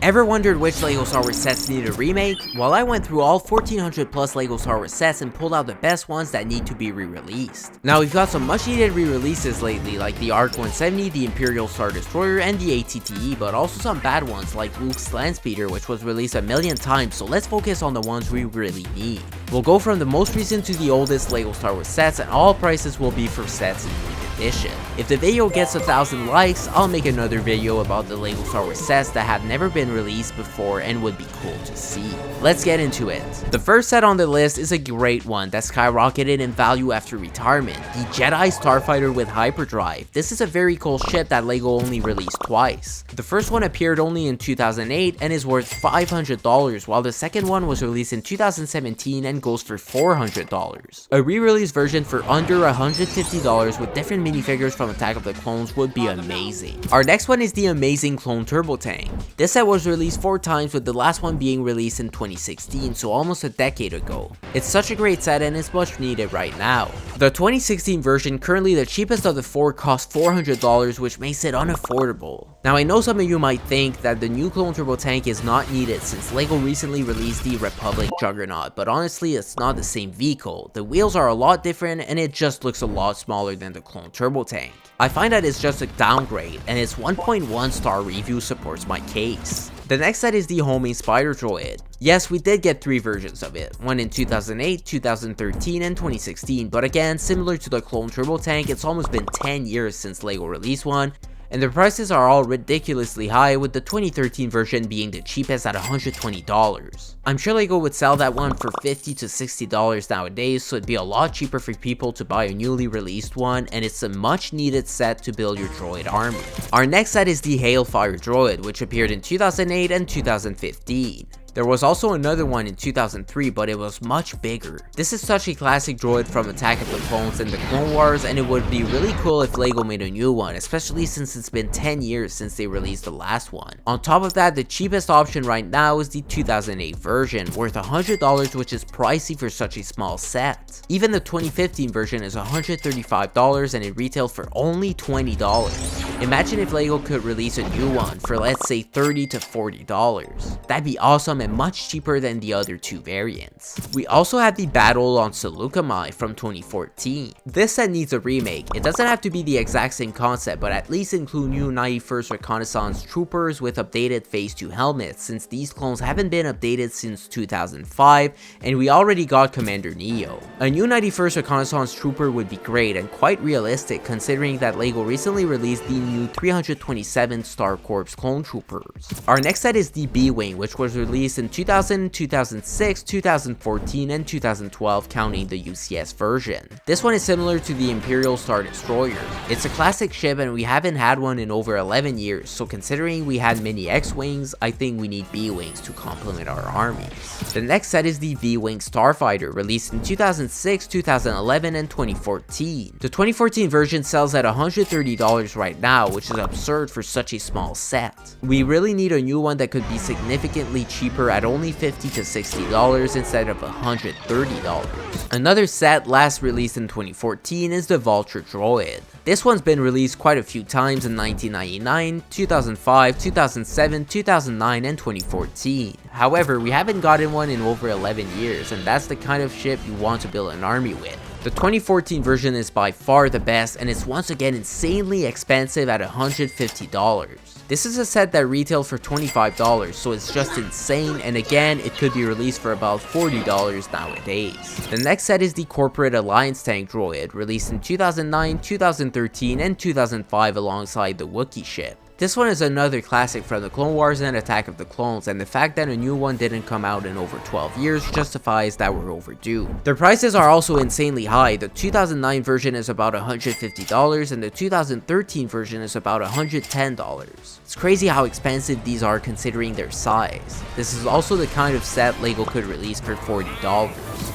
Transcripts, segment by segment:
Ever wondered which LEGO Star Wars sets need a remake? Well, I went through all 1400 plus LEGO Star Wars sets and pulled out the best ones that need to be re-released. Now we've got some much needed re-releases lately, like the ARC 170, the Imperial Star Destroyer, and the ATTE, but also some bad ones like Luke's Landspeeder, which was released a million times, so let's focus on the ones we really need. We'll go from the most recent to the oldest LEGO Star Wars sets, and all prices will be for sets in unique edition. If the video gets 1,000 likes, I'll make another video about the LEGO Star Wars sets that have never been released before and would be cool to see. Let's get into it. The first set on the list is a great one that skyrocketed in value after retirement, the Jedi Starfighter with hyperdrive. This is a very cool ship that LEGO only released twice. The first one appeared only in 2008 and is worth $500, while the second one was released in 2017 and goes for $400. A re-release version for under $150 with different minifigures from Attack of the Clones would be amazing. Our next one is the amazing Clone Turbo Tank. This set was released 4 times, with the last one being released in 2016, so almost a decade ago. It's such a great set and is much needed right now. The 2016 version, currently the cheapest of the 4, costs $400, which makes it unaffordable. Now I know some of you might think that the new Clone Turbo Tank is not needed since LEGO recently released the Republic Juggernaut, but honestly it's not the same vehicle. The wheels are a lot different and it just looks a lot smaller than the Clone Turbo Tank. I find that it's just a downgrade, and its 1.1 star review supports my case. The next set is the Homing Spider Droid. Yes, we did get 3 versions of it, one in 2008, 2013, and 2016, but again, similar to the Clone Turbo Tank, it's almost been 10 years since LEGO released one, and the prices are all ridiculously high, with the 2013 version being the cheapest at $120. I'm sure LEGO would sell that one for $50 to $60 nowadays, so it'd be a lot cheaper for people to buy a newly released one, and it's a much needed set to build your droid army. Our next set is the Hailfire Droid, which appeared in 2008 and 2015. There was also another one in 2003, but it was much bigger. This is such a classic droid from Attack of the Clones and the Clone Wars, and it would be really cool if LEGO made a new one, especially since it's been 10 years since they released the last one. On top of that, the cheapest option right now is the 2008 version, worth $100, which is pricey for such a small set. Even the 2015 version is $135 and it retailed for only $20. Imagine if LEGO could release a new one for, let's say, $30 to $40. That'd be awesome and much cheaper than the other 2 variants. We also have the Battle on Seleucami from 2014. This set needs a remake. It doesn't have to be the exact same concept, but at least include new 91st Reconnaissance troopers with updated Phase 2 helmets, since these clones haven't been updated since 2005, and we already got Commander Neo. A new 91st Reconnaissance trooper would be great and quite realistic, considering that LEGO recently released the new 327 Star Corps clone troopers. Our next set is the B-Wing, which was released in 2000, 2006, 2014, and 2012, counting the UCS version. This one is similar to the Imperial Star Destroyer. It's a classic ship and we haven't had one in over 11 years, so considering we had many X-Wings, I think we need B-Wings to complement our armies. The next set is the V-Wing Starfighter, released in 2006, 2011, and 2014. The 2014 version sells at $130 right now, which is absurd for such a small set. We really need a new one that could be significantly cheaper at only $50 to $60 instead of $130. Another set last released in 2014 is the Vulture Droid. This one's been released quite a few times in 1999, 2005, 2007, 2009, and 2014. However, we haven't gotten one in over 11 years, and that's the kind of ship you want to build an army with. The 2014 version is by far the best, and it's once again insanely expensive at $150. This is a set that retailed for $25, so it's just insane, and again, it could be released for about $40 nowadays. The next set is the Corporate Alliance Tank Droid, released in 2009, 2013, and 2005 alongside the Wookiee ship. This one is another classic from the Clone Wars and Attack of the Clones, and the fact that a new one didn't come out in over 12 years justifies that we're overdue. The prices are also insanely high. The 2009 version is about $150 and the 2013 version is about $110. It's crazy how expensive these are considering their size. This is also the kind of set LEGO could release for $40.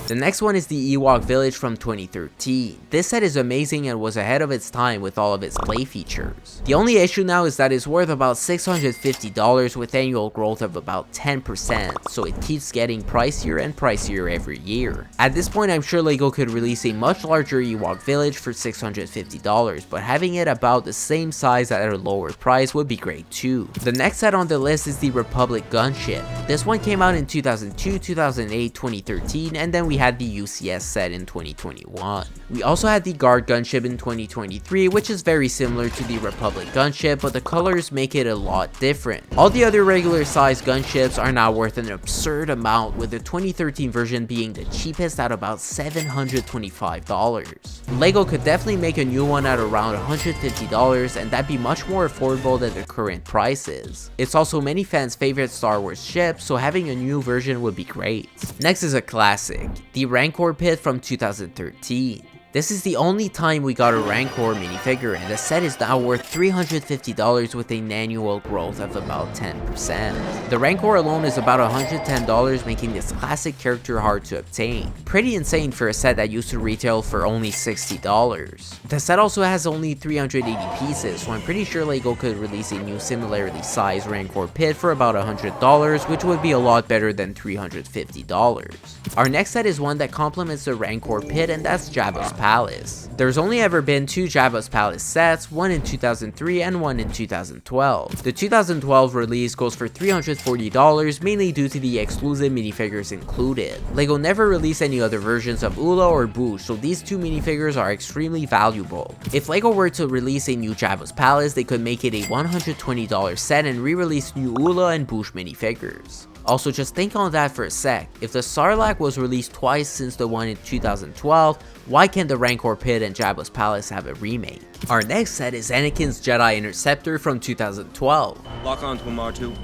The next one is the Ewok Village from 2013. This set is amazing and was ahead of its time with all of its play features. The only issue now is that is worth about $650 with annual growth of about 10%, so it keeps getting pricier and pricier every year. At this point, I'm sure LEGO could release a much larger Ewok village for $650, but having it about the same size at a lower price would be great too. The next set on the list is the Republic gunship. This one came out in 2002, 2008, 2013, and then we had the UCS set in 2021. We also had the Guard gunship in 2023, which is very similar to the Republic gunship, but the colors make it a lot different. All the other regular size gunships are now worth an absurd amount, with the 2013 version being the cheapest at about $725. LEGO could definitely make a new one at around $150, and that'd be much more affordable than the current prices. It's also many fans' favorite Star Wars ship, so having a new version would be great. Next is a classic, the Rancor pit from 2013. This is the only time we got a Rancor minifigure, and the set is now worth $350 with an annual growth of about 10%. The Rancor alone is about $110, making this classic character hard to obtain. Pretty insane for a set that used to retail for only $60. The set also has only 380 pieces, so I'm pretty sure LEGO could release a new similarly sized Rancor pit for about $100, which would be a lot better than $350. Our next set is one that complements the Rancor pit, and that's Jabba's Palace. There's only ever been two Jabba's Palace sets, one in 2003 and one in 2012. The 2012 release goes for $340, mainly due to the exclusive minifigures included. LEGO never released any other versions of Ula or Boushh, so these two minifigures are extremely valuable. If LEGO were to release a new Jabba's Palace, they could make it a $120 set and re-release new Ula and Boushh minifigures. Also, just think on that for a sec. If the Sarlacc was released twice since the one in 2012, why can't the Rancor pit and Jabba's Palace have a remake? Our next set is Anakin's Jedi Interceptor from 2012. Lock on to him, R2.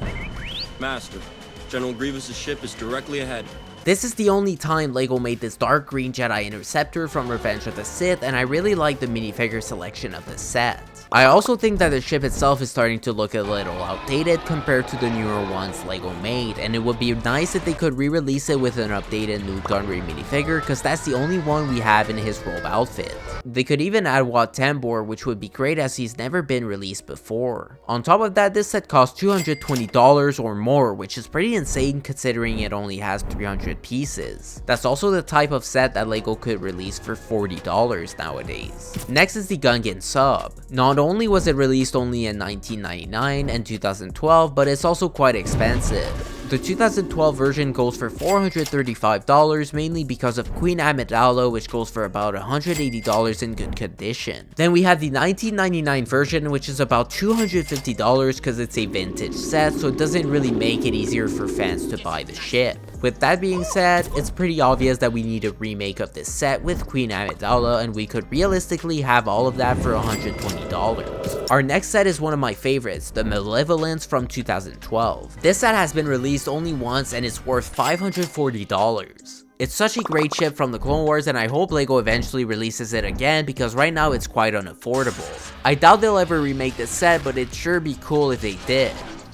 Master, General Grievous' ship is directly ahead. This is the only time LEGO made this dark green Jedi Interceptor from Revenge of the Sith, and I really like the minifigure selection of the set. I also think that the ship itself is starting to look a little outdated compared to the newer ones LEGO made, and it would be nice if they could re-release it with an updated Nute Gunray minifigure, because that's the only one we have in his robe outfit. They could even add Wat Tambor, which would be great as he's never been released before. On top of that, this set costs $220 or more, which is pretty insane considering it only has 300 pieces. That's also the type of set that LEGO could release for $40 nowadays. Next is the Gungan sub. Not only was it released only in 1999 and 2012, but it's also quite expensive. The 2012 version goes for $435, mainly because of Queen Amidala, which goes for about $180 in good condition. Then we have the 1999 version, which is about $250 because it's a vintage set, so it doesn't really make it easier for fans to buy the ship. With that being said, it's pretty obvious that we need a remake of this set with Queen Amidala, and we could realistically have all of that for $120. Our next set is one of my favorites, the Malevolence from 2012. This set has been released only once and it's worth $540. It's such a great ship from the Clone Wars, and I hope LEGO eventually releases it again because right now it's quite unaffordable. I doubt they'll ever remake this set, but it'd sure be cool if they did.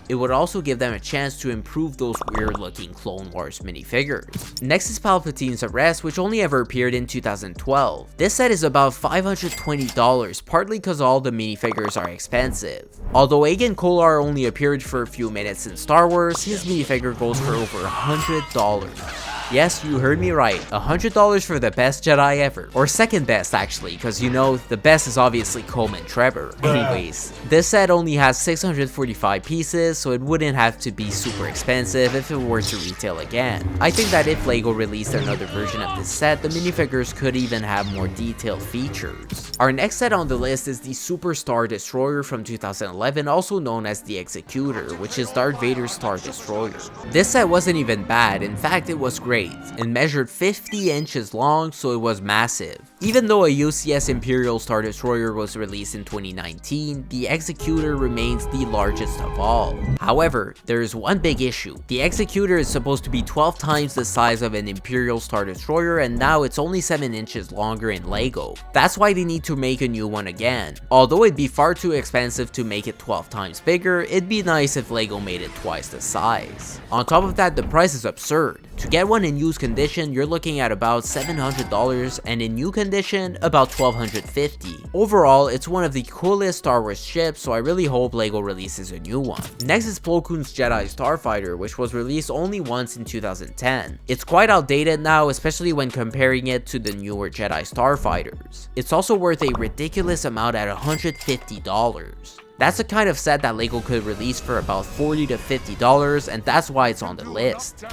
It would also give them a chance to improve those weird looking Clone Wars minifigures. Next is Palpatine's Arrest, which only ever appeared in 2012. This set is about $520, partly because all the minifigures are expensive. Although Agen Kolar only appeared for a few minutes in Star Wars, his minifigure goes for over $100. Yes, you heard me right, $100 for the best Jedi ever. Or second best actually, because you know, the best is obviously Coleman Trevor. Anyways, this set only has 645 pieces, so it wouldn't have to be super expensive if it were to retail again. I think that if LEGO released another version of this set, the minifigures could even have more detailed features. Our next set on the list is the Super Star Destroyer from 2011, also known as the Executor, which is Darth Vader's Star Destroyer. This set wasn't even bad, in fact it was great. It measured 50 inches long, so it was massive. Even though a UCS Imperial Star Destroyer was released in 2019, the Executor remains the largest of all. However, there is one big issue. The Executor is supposed to be 12 times the size of an Imperial Star Destroyer, and now it's only 7 inches longer in LEGO. That's why they need to make a new one again. Although it'd be far too expensive to make it 12 times bigger, it'd be nice if LEGO made it twice the size. On top of that, the price is absurd. To get one in used condition, you're looking at about $700, and in new condition, about $1,250. Overall, it's one of the coolest Star Wars ships, so I really hope LEGO releases a new one. Next is Plo Koon's Jedi Starfighter, which was released only once in 2010. It's quite outdated now, especially when comparing it to the newer Jedi Starfighters. It's also worth a ridiculous amount at $150. That's the kind of set that LEGO could release for about $40 to $50, and that's why it's on the list.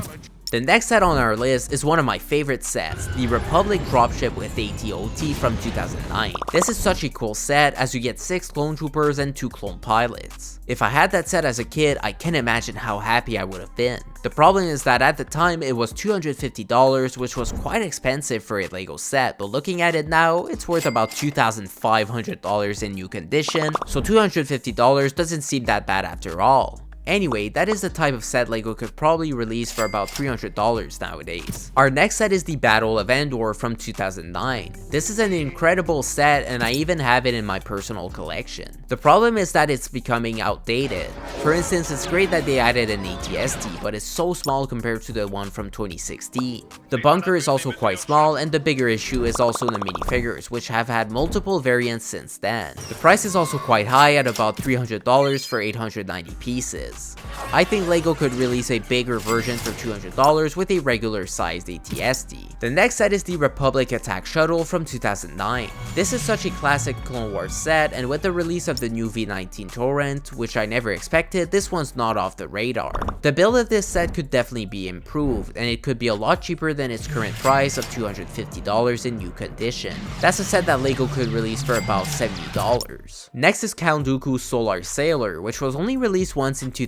The next set on our list is one of my favorite sets, the Republic dropship with AT-OT from 2009. This is such a cool set as you get 6 clone troopers and 2 clone pilots. If I had that set as a kid, I can't imagine how happy I would have been. The problem is that at the time it was $250, which was quite expensive for a LEGO set, but looking at it now, it's worth about $2,500 in new condition, so $250 doesn't seem that bad after all. Anyway, that is the type of set LEGO could probably release for about $300 nowadays. Our next set is the Battle of Endor from 2009. This is an incredible set and I even have it in my personal collection. The problem is that it's becoming outdated. For instance, it's great that they added an AT-ST, but it's so small compared to the one from 2016. The bunker is also quite small, and the bigger issue is also the minifigures, which have had multiple variants since then. The price is also quite high at about $300 for 890 pieces. I think LEGO could release a bigger version for $200 with a regular sized AT-ST. The next set is the Republic Attack Shuttle from 2009. This is such a classic Clone Wars set, and with the release of the new V19 Torrent, which I never expected, this one's not off the radar. The build of this set could definitely be improved, and it could be a lot cheaper than its current price of $250 in new condition. That's a set that LEGO could release for about $70. Next is Count Dooku's Solar Sailor, which was only released once in 2009.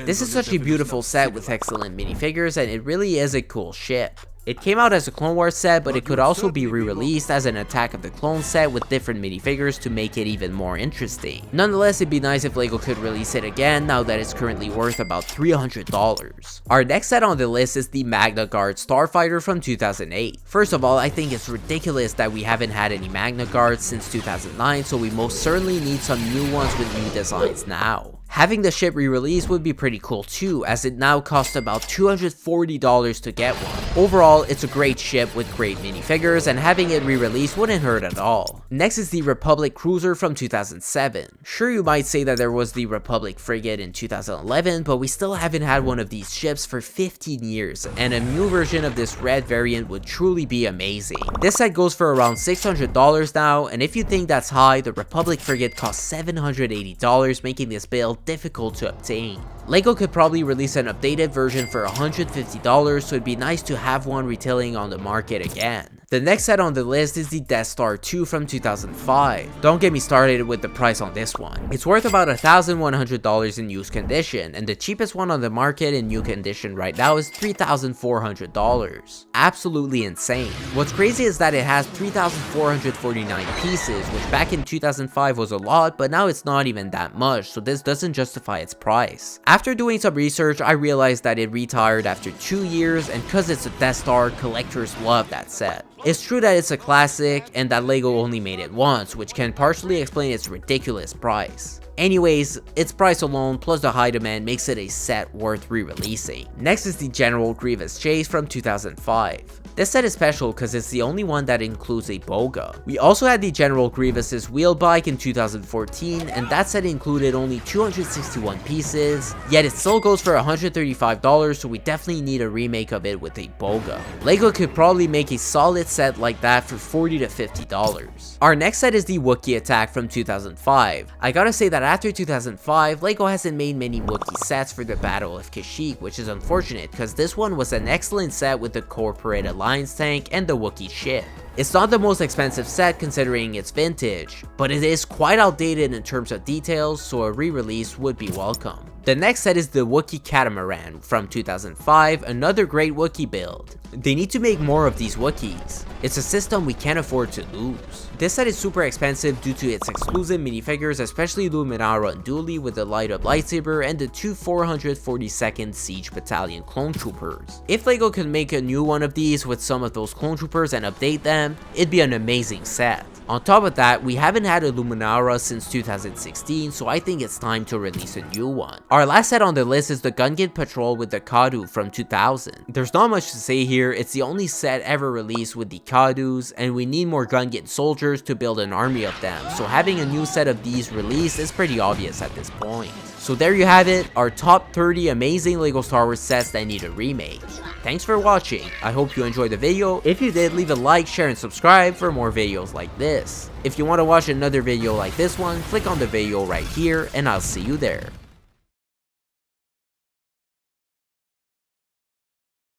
This is such a beautiful set with excellent minifigures, and it really is a cool ship. It came out as a Clone Wars set, but it could also be re-released as an Attack of the Clones set with different minifigures to make it even more interesting. Nonetheless, it'd be nice if LEGO could release it again now that it's currently worth about $300. Our next set on the list is the Magna Guard Starfighter from 2008. First of all, I think it's ridiculous that we haven't had any Magna Guards since 2009, so we most certainly need some new ones with new designs now. Having the ship re-released would be pretty cool too, as it now costs about $240 to get one. Overall, it's a great ship with great minifigures, and having it re-released wouldn't hurt at all. Next is the Republic Cruiser from 2007. Sure, you might say that there was the Republic Frigate in 2011, but we still haven't had one of these ships for 15 years, and a new version of this red variant would truly be amazing. This set goes for around $600 now, and if you think that's high, the Republic Frigate costs $780, making this build difficult to obtain. LEGO could probably release an updated version for $150, so it'd be nice to have one retailing on the market again. The next set on the list is the Death Star 2 from 2005. Don't get me started with the price on this one. It's worth about $1,100 in used condition, and the cheapest one on the market in new condition right now is $3,400. Absolutely insane. What's crazy is that it has 3,449 pieces, which back in 2005 was a lot, but now it's not even that much, so this doesn't justify its price. After doing some research, I realized that it retired after 2 years, and cause it's a Death Star, collectors love that set. It's true that it's a classic and that LEGO only made it once, which can partially explain its ridiculous price. Anyways, its price alone plus the high demand makes it a set worth re-releasing. Next is the General Grievous Chase from 2005. This set is special because it's the only one that includes a boga. We also had the General Grievous's wheel bike in 2014, and that set included only 261 pieces, yet it still goes for $135, so we definitely need a remake of it with a boga. LEGO could probably make a solid set like that for $40 to $50. Our next set is the Wookiee Attack from 2005. I gotta say that after 2005, LEGO hasn't made many Wookiee sets for the Battle of Kashyyyk, which is unfortunate because this one was an excellent set with the Corporate Alliance tank and the Wookiee ship. It's not the most expensive set considering it's vintage, but it is quite outdated in terms of details, so a re-release would be welcome. The next set is the Wookiee Catamaran from 2005, another great Wookiee build. They need to make more of these Wookiees. It's a system we can't afford to lose. This set is super expensive due to its exclusive minifigures, especially Luminara and Dooley with the light up lightsaber and the two 442nd Siege Battalion clone troopers. If LEGO could make a new one of these with some of those clone troopers and update them, it'd be an amazing set. On top of that, we haven't had a Luminara since 2016, so I think it's time to release a new one. Our last set on the list is the Gungan Patrol with the Kadu from 2000. There's not much to say here, it's the only set ever released with the Kadus, and we need more Gungan soldiers to build an army of them, so having a new set of these released is pretty obvious at this point. So there you have it, our top 30 amazing LEGO Star Wars sets that need a remake. Thanks for watching, I hope you enjoyed the video. If you did, leave a like, share, and subscribe for more videos like this. If you want to watch another video like this one, click on the video right here, and I'll see you there.